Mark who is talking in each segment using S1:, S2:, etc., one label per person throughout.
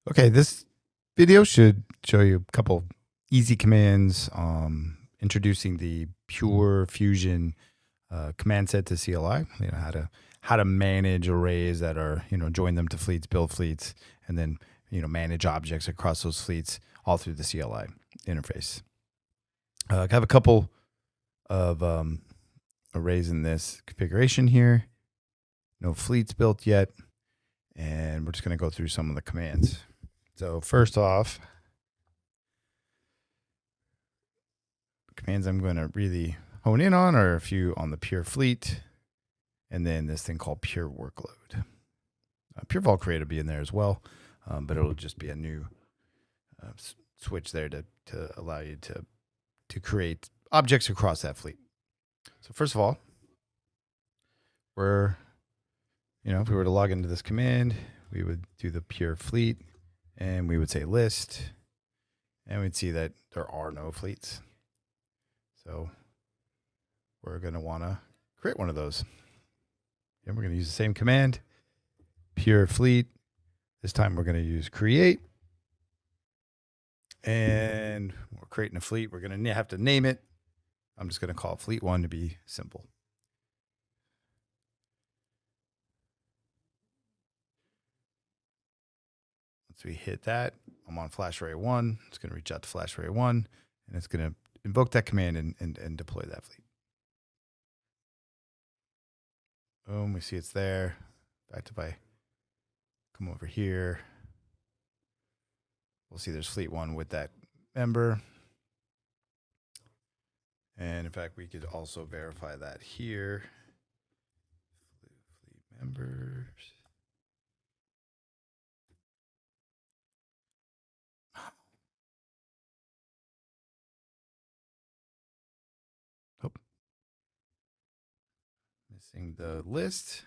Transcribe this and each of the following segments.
S1: Okay, this video should show you a couple easy commands introducing the Pure Fusion command set to CLI. You know how to manage arrays that are join them to fleets, build fleets, and then manage objects across those fleets all through the CLI interface. I have a couple of arrays in this configuration here. No fleets built yet, and we're just going to go through some of the commands. So first off, commands I'm going to really hone in on are a few on the Pure Fleet, and then this thing called Pure Workload. Pure Vault Create will be in there as well, but it'll just be a new switch there to allow you to create objects across that fleet. So first of all, if we were to log into this command, we would do the Pure Fleet, and we would say list, and we'd see that there are no fleets. So we're going to want to create one of those. And we're going to use the same command, Pure Fleet. This time we're going to use create. And we're creating a fleet. We're going to have to name it. I'm just going to call it fleet 1 to be simple. Once we hit that, I'm on flash array 1. It's going to reach out to flash array 1, and it's going to invoke that command and deploy that fleet. Boom, we see it's there. In fact, if I come over here, we'll see there's fleet 1 with that member. And in fact, we could also verify that here. Fleet members. Oh. Missing the list.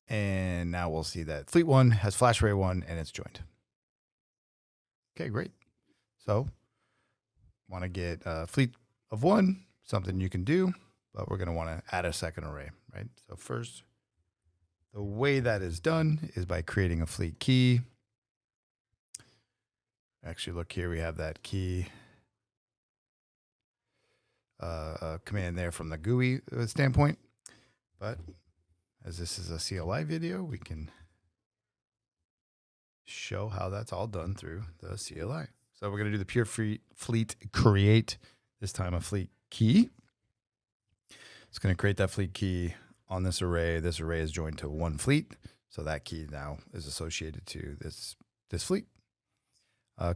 S1: And now we'll see that fleet 1 has flash array 1 and it's joined. Okay, great. So want to get a fleet of 1, something you can do, but we're going to want to add a second array, right? So first, the way that is done is by creating a fleet key. Actually, look here, we have that key command there from the GUI standpoint. But as this is a CLI video, we can show how that's all done through the CLI. So we're going to do the Pure Fleet create, this time a fleet key. It's going to create that fleet key on this array. This array is joined to one fleet, so that key now is associated to this fleet.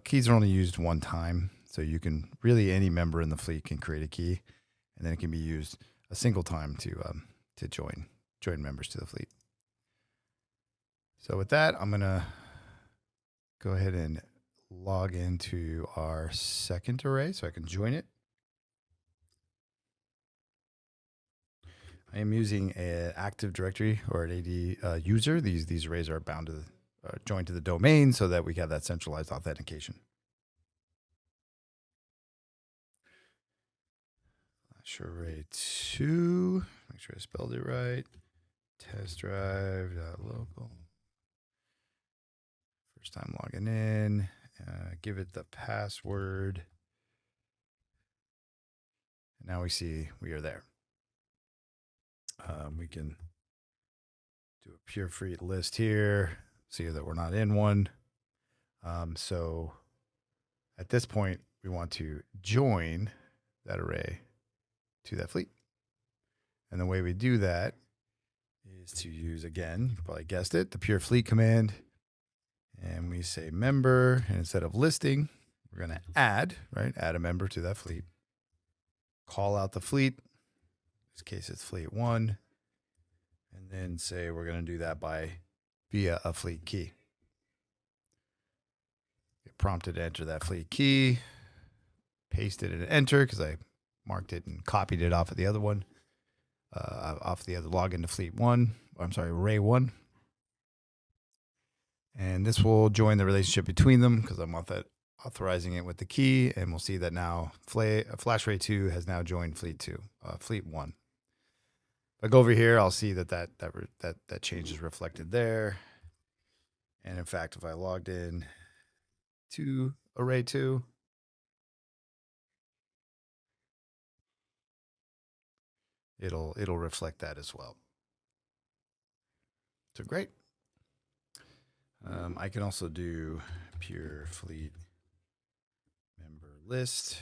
S1: Keys are only used one time, so you can really, any member in the fleet can create a key, and then it can be used a single time to join members to the fleet. So with that, I'm going to go ahead and log into our second array so I can join it. I am using an Active Directory or an AD user. These arrays are bound to joined to the domain so that we have that centralized authentication. Flash array 2. Make sure I spelled it right. Test drive.local. First time logging in. Give it the password. And now we see we are there. We can do a Pure Fleet list here. See that we're not in one. So at this point, we want to join that array to that fleet. And the way we do that is to use, again, you probably guessed it, the Pure Fleet command. And we say member, and instead of listing, we're going to add a member to that fleet. Call out the fleet. In this case, it's fleet 1. And then say we're going to do that via a fleet key. Get prompted to enter that fleet key. Paste it and enter because I marked it and copied it off of the other one. Off the other login to fleet 1. I'm sorry, array 1. And this will join the relationship between them because I'm authorizing it with the key. And we'll see that now flash array 2 has now joined fleet 1. If I go over here, I'll see that change is reflected there. And in fact, if I logged in to array 2, it'll reflect that as well. So great. I can also do pure fleet member list.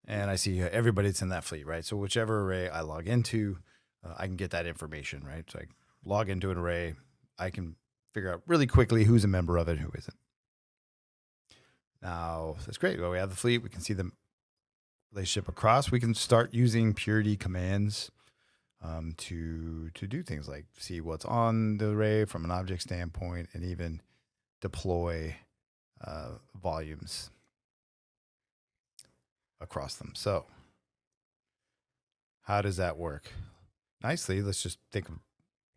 S1: And I see everybody that's in that fleet, right? So whichever array I log into, I can get that information, right? So I log into an array, I can figure out really quickly who's a member of it, who isn't. Now, that's great. Well, we have the fleet. We can see the relationship across. We can start using purity commands to do things like see what's on the array from an object standpoint and even deploy volumes across them. So how does that work? Nicely, let's just think of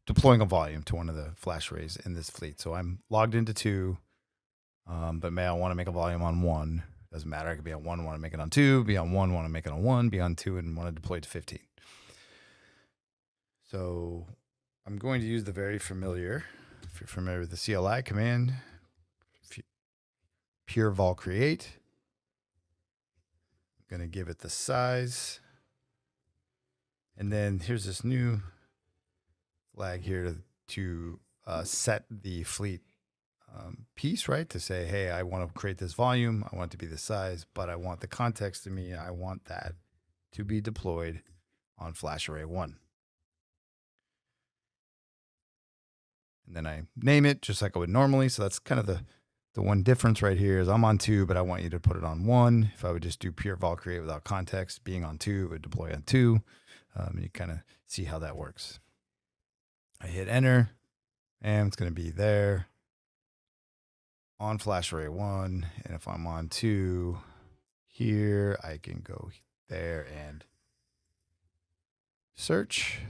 S1: deploying a volume to one of the flash arrays in this fleet. So I'm logged into 2, but may I want to make a volume on 1. Doesn't matter. I could be on 1, want to make it on 2, be on 1, want to make it on 1, be on 2, and want to deploy it to 15. So I'm going to use the very familiar, if you're familiar with the CLI command, pure vol create. I'm going to give it the size. And then here's this new flag here to set the fleet piece, right? To say, hey, I want to create this volume. I want it to be this size, but I want the context to me. I want that to be deployed on flash array 1. And then I name it just like I would normally. So that's kind of the one difference right here is I'm on 2, but I want you to put it on 1. If I would just do pure vol create without context, being on 2, it would deploy on 2. And you kind of see how that works. I hit enter, and it's going to be there on flash array 1. And if I'm on 2 here, I can go there and search.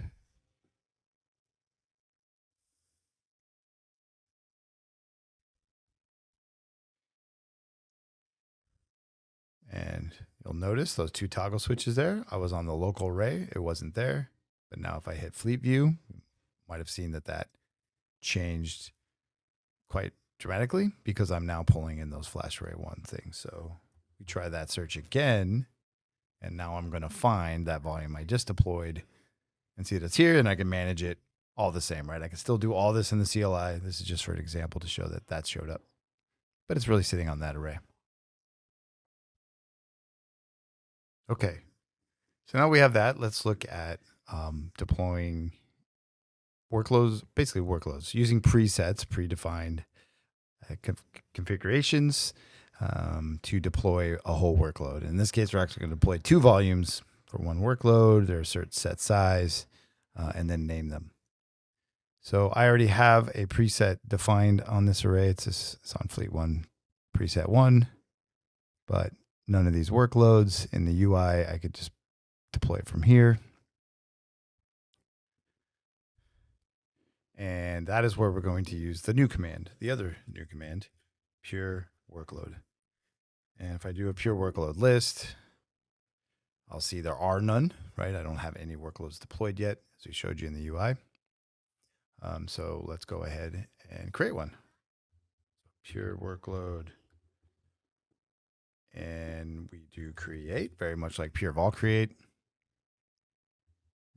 S1: And you'll notice those 2 toggle switches there. I was on the local array. It wasn't there. But now if I hit fleet view, you might have seen that changed quite dramatically because I'm now pulling in those flash array 1 things. So we try that search again. And now I'm going to find that volume I just deployed and see that it's here, and I can manage it all the same, right? I can still do all this in the CLI. This is just for an example to show that that showed up. But it's really sitting on that array. Okay, so now we have that. Let's look at deploying workloads, basically workloads, using presets, predefined configurations to deploy a whole workload. In this case, we're actually going to deploy 2 volumes for one workload. They're a certain set size, and then name them. So I already have a preset defined on this array. It's on fleet 1, preset 1, but none of these workloads in the UI. I could just deploy it from here. And that is where we're going to use the new command, the other new command, pure workload. And if I do a pure workload list, I'll see there are none, right? I don't have any workloads deployed yet, as we showed you in the UI. So let's go ahead and create one. Pure workload. And we do create, very much like pure vol create.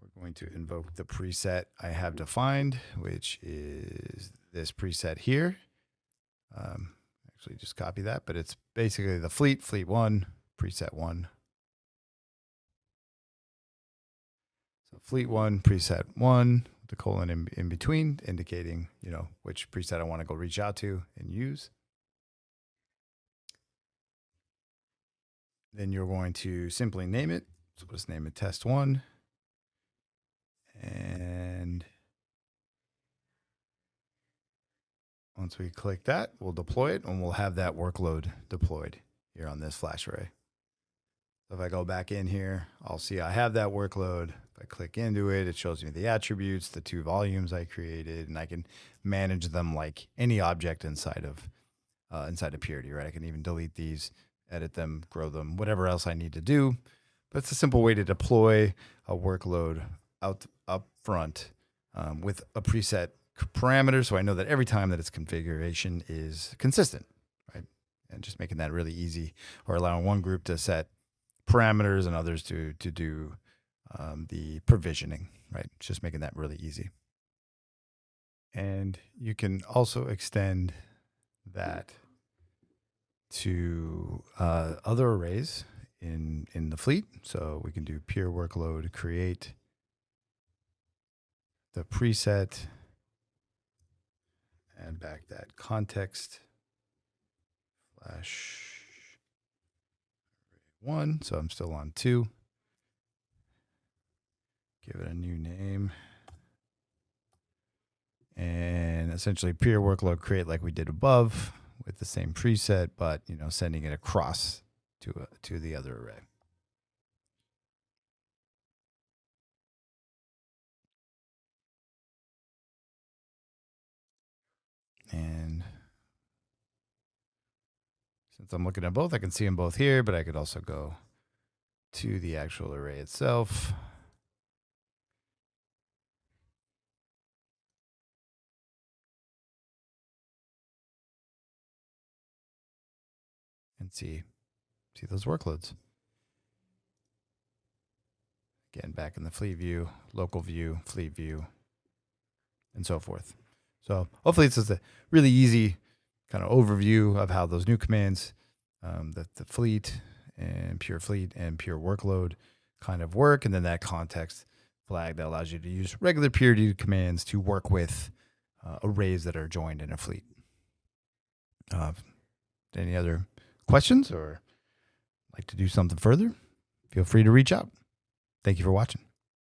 S1: We're going to invoke the preset I have defined, which is this preset here. Actually, just copy that, but it's basically the fleet 1, preset 1. So fleet 1, preset 1, the colon in between, indicating, which preset I want to go reach out to and use. Then you're going to simply name it. So let's name it test 1. And once we click that, we'll deploy it, and we'll have that workload deployed here on this flash array. So if I go back in here, I'll see I have that workload. If I click into it, it shows me the attributes, the 2 volumes I created, and I can manage them like any object inside of Purity, right? I can even delete these, edit them, grow them, whatever else I need to do. But it's a simple way to deploy a workload up front with a preset parameters, so I know that every time that its configuration is consistent, right? And just making that really easy, or allowing one group to set parameters and others to do the provisioning, right? Just making that really easy. And you can also extend that to other arrays in the fleet. So we can do pure workload create the preset, and back that context /1. So I'm still on 2. Give it a new name. And essentially pure workload create like we did above with the same preset, but sending it across to the other array. And since I'm looking at both, I can see them both here, but I could also go to the actual array itself. And see those workloads. Again, back in the fleet view, local view, fleet view, and so forth. So hopefully it's just a really easy kind of overview of how those new commands, the fleet and pure workload kind of work. And then that context flag that allows you to use regular pure commands to work with arrays that are joined in a fleet. Any other questions or like to do something further? Feel free to reach out. Thank you for watching.